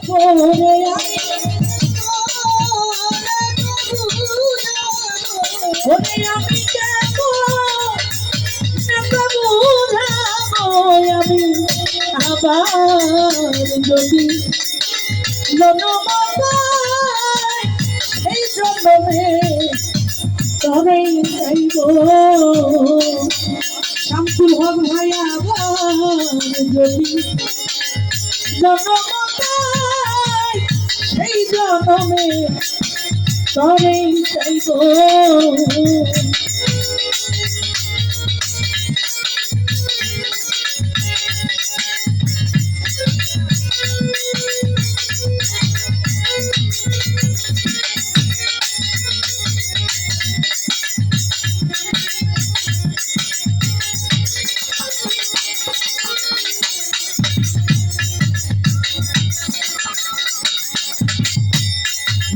ওরে আমি আমি আবার যদি এই জন্মে তবেই চাইব শামসুল হক ভাই আবার যদি সেই জন্মে তবেই চাইব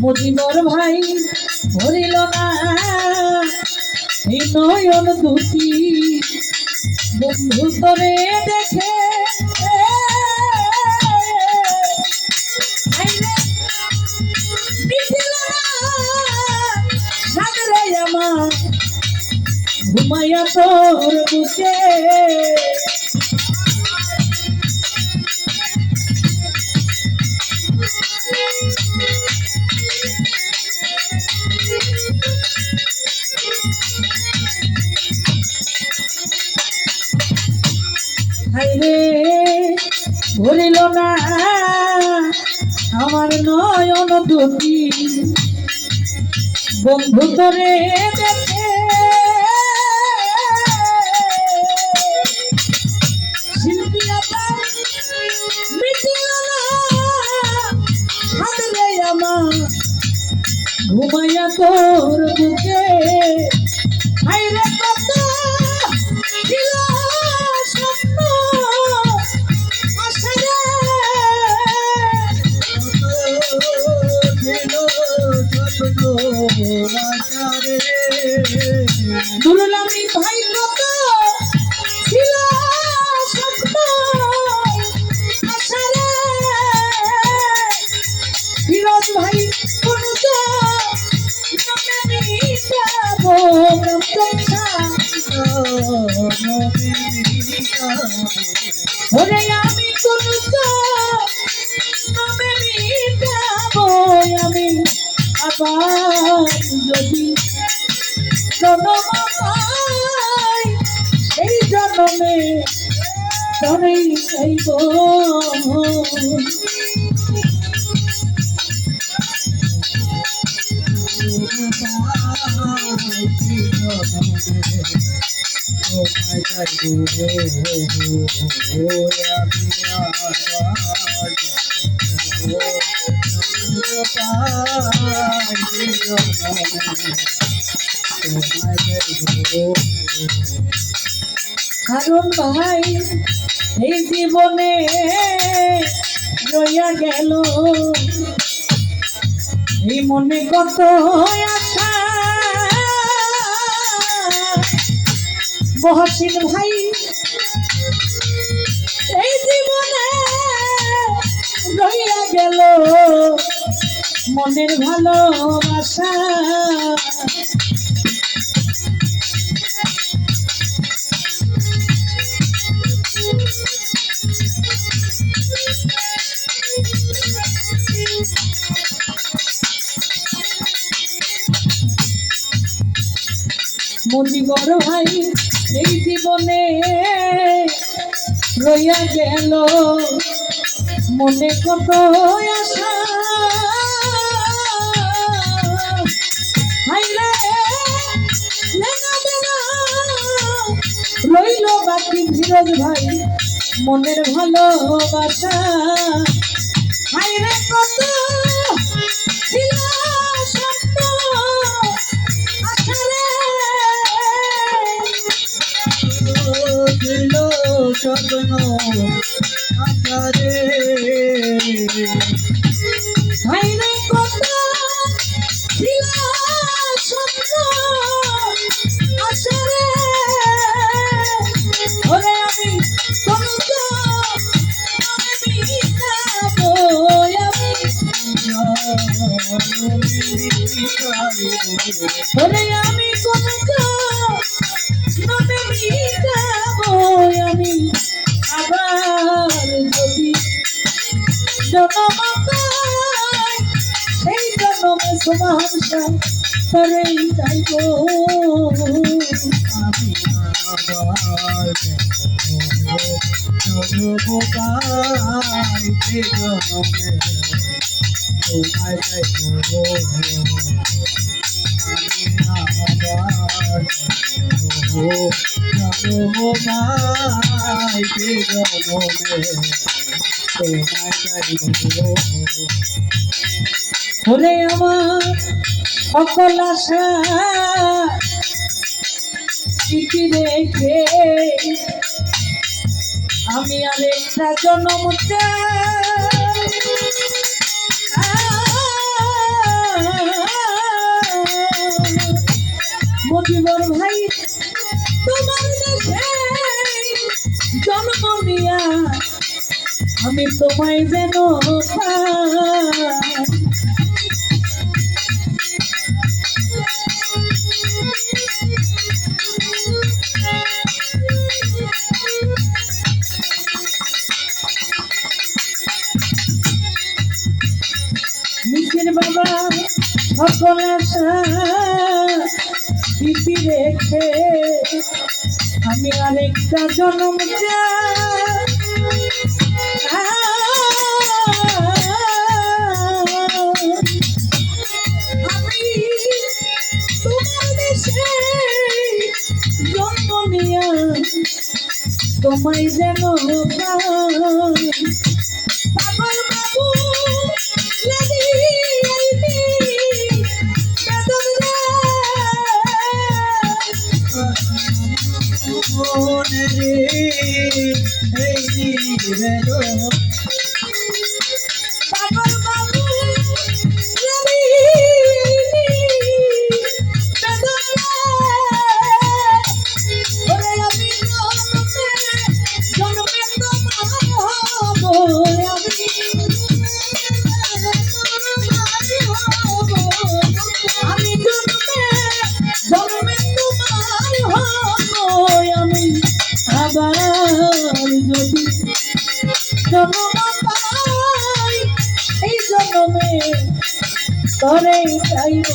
মজিবর ভাই ভরিল না এই নয়ন দুটি বন্ধু তরে দেখে সাগরে আমার ঘুমাইয়া তোর বুকে হাইরে ভরিল না আমার নয়ন দুটি বন্ধু তরে দেখে শিল্পী মিটিল না হাতরে আমার ঘুমাইয়া তোর বুকে হাইরে কত ছিল স্বপ্ন আশারে দুলামি ভাই কত ছিল স্বপ্ন আশারে ফিরোজ ভাই কোন ওরে আমি কোন আমি আবার যদি জন্ম পাই সেই জন্মে তবেই চাইব কারণ ভাই এই জীবনে রইয়া গেল এই মনে কত আশা মহসিন ভাই এই জীবনে রইয়া গেল মনের ভালোবাসা মজিবর ভাই এই জীবনে রইয়া গেল মনে কত আশা রইল বাকি ফিরোজ ভাই মনের ভালোবাসা হাইরে কত ছিল স্বপ্ন আশারে দিল স্বপ্ন আশারে হাইরে কত ছিল স্বপ্ন আশারে ওরে আমি কোন আমি ওরে আমি কোন জনমে মিটাবো আমি আবার যদি জনম পাই সেই জনমে সমানসা করে যাইব আমি আবার জন্ম পাইতে জন্মে তোমায় চাইব আমি আবার জন্ম পাইতে জন্মে তোমায় চাইব ওরে আমার সকল আশা স্মৃতি রেখে আমি আরেকটা জন্ম চাই মজিবর ভাই তোমার দেশে জন্ম নিয়া আমি তোমায় যেন পাই নিখিল বাবা সকল আশা স্মৃতি রেখে আমি আরেকটা জন্ম চাই আমি তোমার দেশে জন্ম নিয়া তোমায় যেন পাই পাগল বাবু লেডি আইনি বেদন মনে রে এই নিবেদন পাগল বাবু লেডি বেদন ওরে আমি জন্মে তোমার হব আমি আমি জন্মে তোমার হব আমি আবার যদি জন্ম পাই এই জন্মে করে চাইব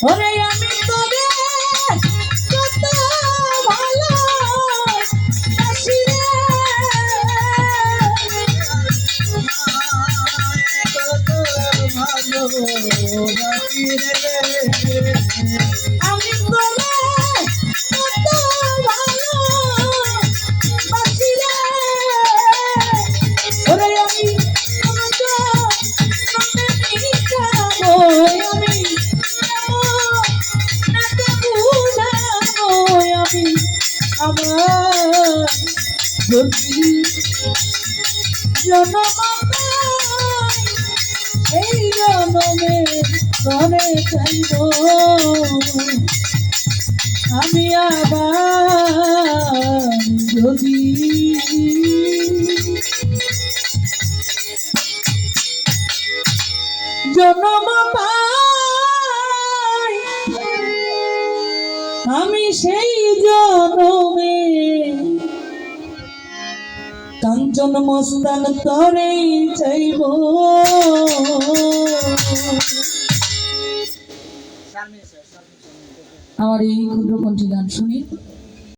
ওরে আমি তোরে কত ভালো বাসি রে আমি তোরে কত ভালো বাসি রে ওরে আমি তোমাকে মনে মিটাবো আমি আমার যদি জন্ম পাই এই জন্মে করে চাইব আমি আবার যদি জন্ম পাই আমি সেই জন্মে কাঞ্চন মস্তান তরেই চাইব আমার এই ক্ষুদ্র কণ্ঠী গান শুনি।